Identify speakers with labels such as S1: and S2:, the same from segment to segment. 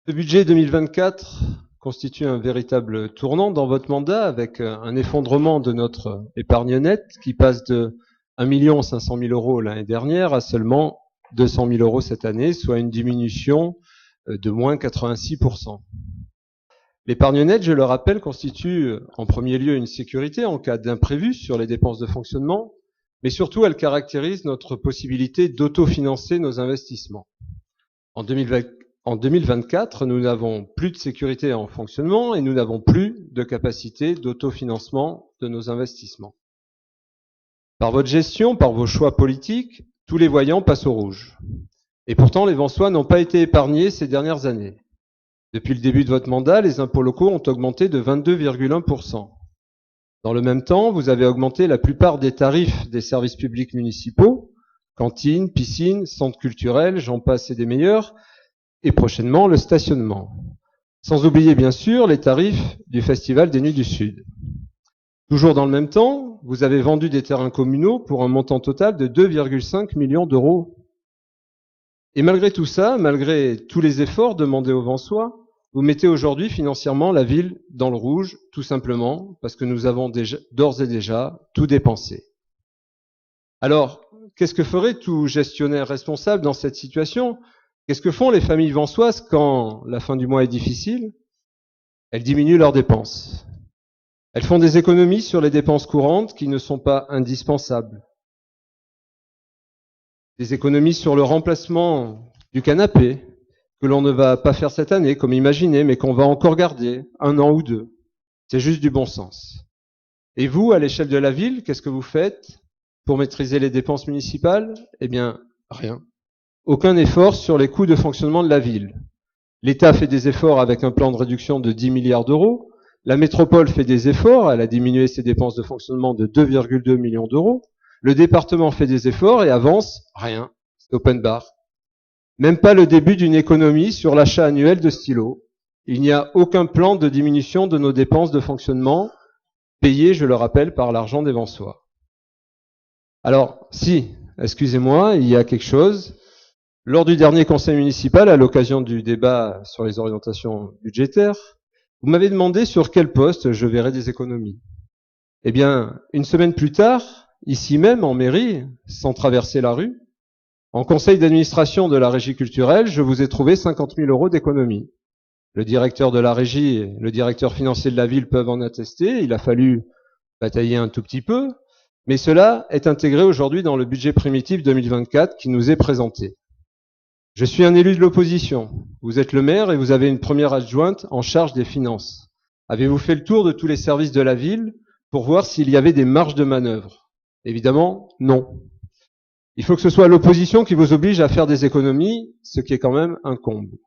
S1: Le budget 2024 constitue un véritable tournant dans votre mandat avec un effondrement de notre épargne nette qui passe de 1 500 000 € l'année dernière à seulement 200 000 € cette année, soit une diminution de moins 86%. L'épargne nette, je le rappelle, constitue en premier lieu une sécurité en cas d'imprévu sur les dépenses de fonctionnement, mais surtout elle caractérise notre possibilité d'autofinancer nos investissements. En 2024, nous n'avons plus de sécurité en fonctionnement et nous n'avons plus de capacité d'autofinancement de nos investissements. Par votre gestion, par vos choix politiques, tous les voyants passent au rouge. Et pourtant, les Vensois n'ont pas été épargnés ces dernières années. Depuis le début de votre mandat, les impôts locaux ont augmenté de 22,1%. Dans le même temps, vous avez augmenté la plupart des tarifs des services publics municipaux, cantines, piscines, centres culturels, j'en passe et des meilleurs, et prochainement le stationnement. Sans oublier bien sûr les tarifs du Festival des Nuits du Sud. Toujours dans le même temps, vous avez vendu des terrains communaux pour un montant total de 2,5 millions d'euros. Et malgré tout ça, malgré tous les efforts demandés aux Vensois, vous mettez aujourd'hui financièrement la ville dans le rouge, tout simplement parce que nous avons d'ores et déjà tout dépensé. Alors, qu'est-ce que ferait tout gestionnaire responsable dans cette situation ? Qu'est-ce que font les familles vensoises quand la fin du mois est difficile ? Elles diminuent leurs dépenses. Elles font des économies sur les dépenses courantes qui ne sont pas indispensables. Des économies sur le remplacement du canapé, que l'on ne va pas faire cette année comme imaginé, mais qu'on va encore garder 1 an ou 2. C'est juste du bon sens. Et vous, à l'échelle de la ville, qu'est-ce que vous faites pour maîtriser les dépenses municipales ? Eh bien, rien. Aucun effort sur les coûts de fonctionnement de la ville. L'État fait des efforts avec un plan de réduction de 10 milliards d'euros. La métropole fait des efforts, elle a diminué ses dépenses de fonctionnement de 2,2 millions d'euros. Le département fait des efforts et avance rien. C'est open bar. Même pas le début d'une économie sur l'achat annuel de stylos. Il n'y a aucun plan de diminution de nos dépenses de fonctionnement, payées, je le rappelle, par l'argent des Vensois. Alors, si, excusez-moi, il y a quelque chose. Lors du dernier conseil municipal, à l'occasion du débat sur les orientations budgétaires, vous m'avez demandé sur quel poste je verrais des économies. Eh bien, une semaine plus tard, ici même en mairie, sans traverser la rue, en conseil d'administration de la régie culturelle, je vous ai trouvé 50 000 € d'économies. Le directeur de la régie et le directeur financier de la ville peuvent en attester. Il a fallu batailler un tout petit peu, mais cela est intégré aujourd'hui dans le budget primitif 2024 qui nous est présenté. Je suis un élu de l'opposition. Vous êtes le maire et vous avez une première adjointe en charge des finances. Avez-vous fait le tour de tous les services de la ville pour voir s'il y avait des marges de manœuvre ? Évidemment, non. Il faut que ce soit l'opposition qui vous oblige à faire des économies, ce qui est quand même un comble.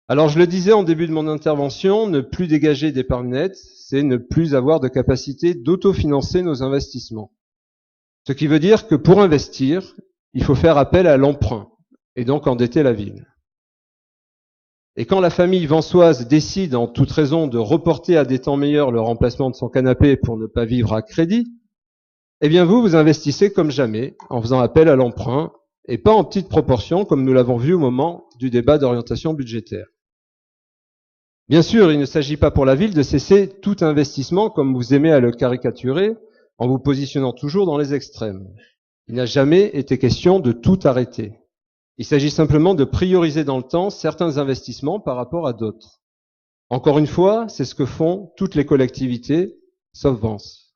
S1: Alors je le disais en début de mon intervention, ne plus dégager d'épargne nette, c'est ne plus avoir de capacité d'autofinancer nos investissements. Ce qui veut dire que pour investir, il faut faire appel à l'emprunt et donc endetter la ville. Et quand la famille vensoise décide en toute raison de reporter à des temps meilleurs le remplacement de son canapé pour ne pas vivre à crédit, eh bien vous investissez comme jamais en faisant appel à l'emprunt et pas en petite proportion comme nous l'avons vu au moment du débat d'orientation budgétaire. Bien sûr, il ne s'agit pas pour la ville de cesser tout investissement comme vous aimez à le caricaturer en vous positionnant toujours dans les extrêmes. Il n'a jamais été question de tout arrêter. Il s'agit simplement de prioriser dans le temps certains investissements par rapport à d'autres. Encore une fois, c'est ce que font toutes les collectivités, sauf Vence.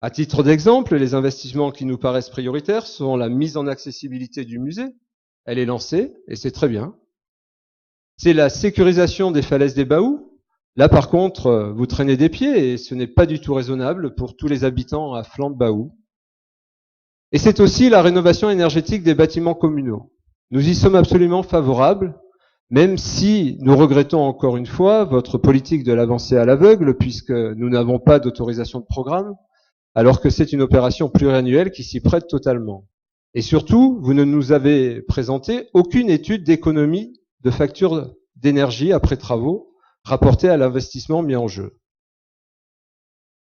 S1: À titre d'exemple, les investissements qui nous paraissent prioritaires sont la mise en accessibilité du musée. Elle est lancée et c'est très bien. C'est la sécurisation des falaises des Baous. Là, par contre, vous traînez des pieds et ce n'est pas du tout raisonnable pour tous les habitants à flanc de Baou. Et c'est aussi la rénovation énergétique des bâtiments communaux. Nous y sommes absolument favorables, même si nous regrettons encore une fois votre politique de l'avancée à l'aveugle, puisque nous n'avons pas d'autorisation de programme, alors que c'est une opération pluriannuelle qui s'y prête totalement. Et surtout, vous ne nous avez présenté aucune étude d'économie de factures d'énergie après travaux rapportées à l'investissement mis en jeu.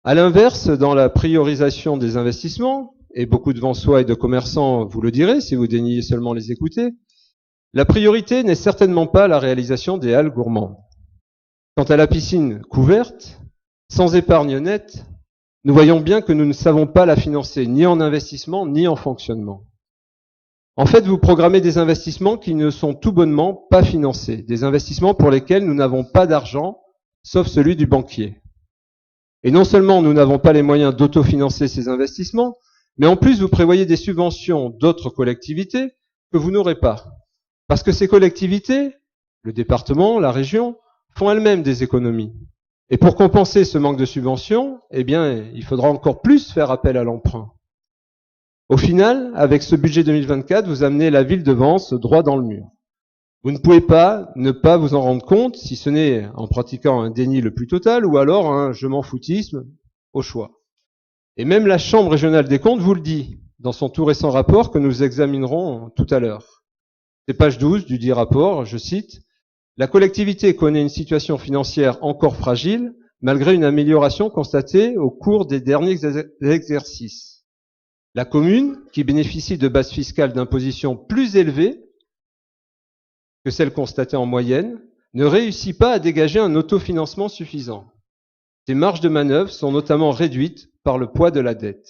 S1: À l'inverse, dans la priorisation des investissements, et beaucoup de Vensois et de commerçants vous le diraient si vous daigniez seulement les écouter, La priorité n'est certainement pas la réalisation des halles gourmandes. Quant à la piscine couverte, sans épargne nette, nous voyons bien que nous ne savons pas la financer ni en investissement ni en fonctionnement. En fait, vous programmez des investissements qui ne sont tout bonnement pas financés, des investissements pour lesquels nous n'avons pas d'argent, sauf celui du banquier. Et non seulement nous n'avons pas les moyens d'autofinancer ces investissements, mais en plus vous prévoyez des subventions d'autres collectivités que vous n'aurez pas. Parce que ces collectivités, le département, la région, font elles-mêmes des économies. Et pour compenser ce manque de subventions, eh bien, il faudra encore plus faire appel à l'emprunt. Au final, avec ce budget 2024, vous amenez la ville de Vence droit dans le mur. Vous ne pouvez pas ne pas vous en rendre compte, si ce n'est en pratiquant un déni le plus total, ou alors un je m'en foutisme au choix. Et même la Chambre régionale des comptes vous le dit, dans son tout récent rapport que nous examinerons tout à l'heure. C'est page 12 du dit rapport, je cite, « La collectivité connaît une situation financière encore fragile, malgré une amélioration constatée au cours des derniers exercices. La commune, qui bénéficie de bases fiscales d'imposition plus élevées que celles constatées en moyenne, ne réussit pas à dégager un autofinancement suffisant. Ses marges de manœuvre sont notamment réduites par le poids de la dette. »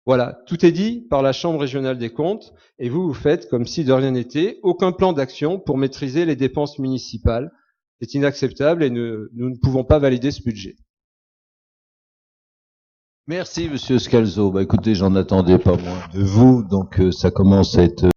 S1: Voilà, tout est dit par la Chambre régionale des comptes, et vous faites comme si de rien n'était, aucun plan d'action pour maîtriser les dépenses municipales. C'est inacceptable et nous ne pouvons pas valider ce budget.
S2: Merci, Monsieur Scalzo. Écoutez, j'en attendais pas moins de vous, donc ça commence à être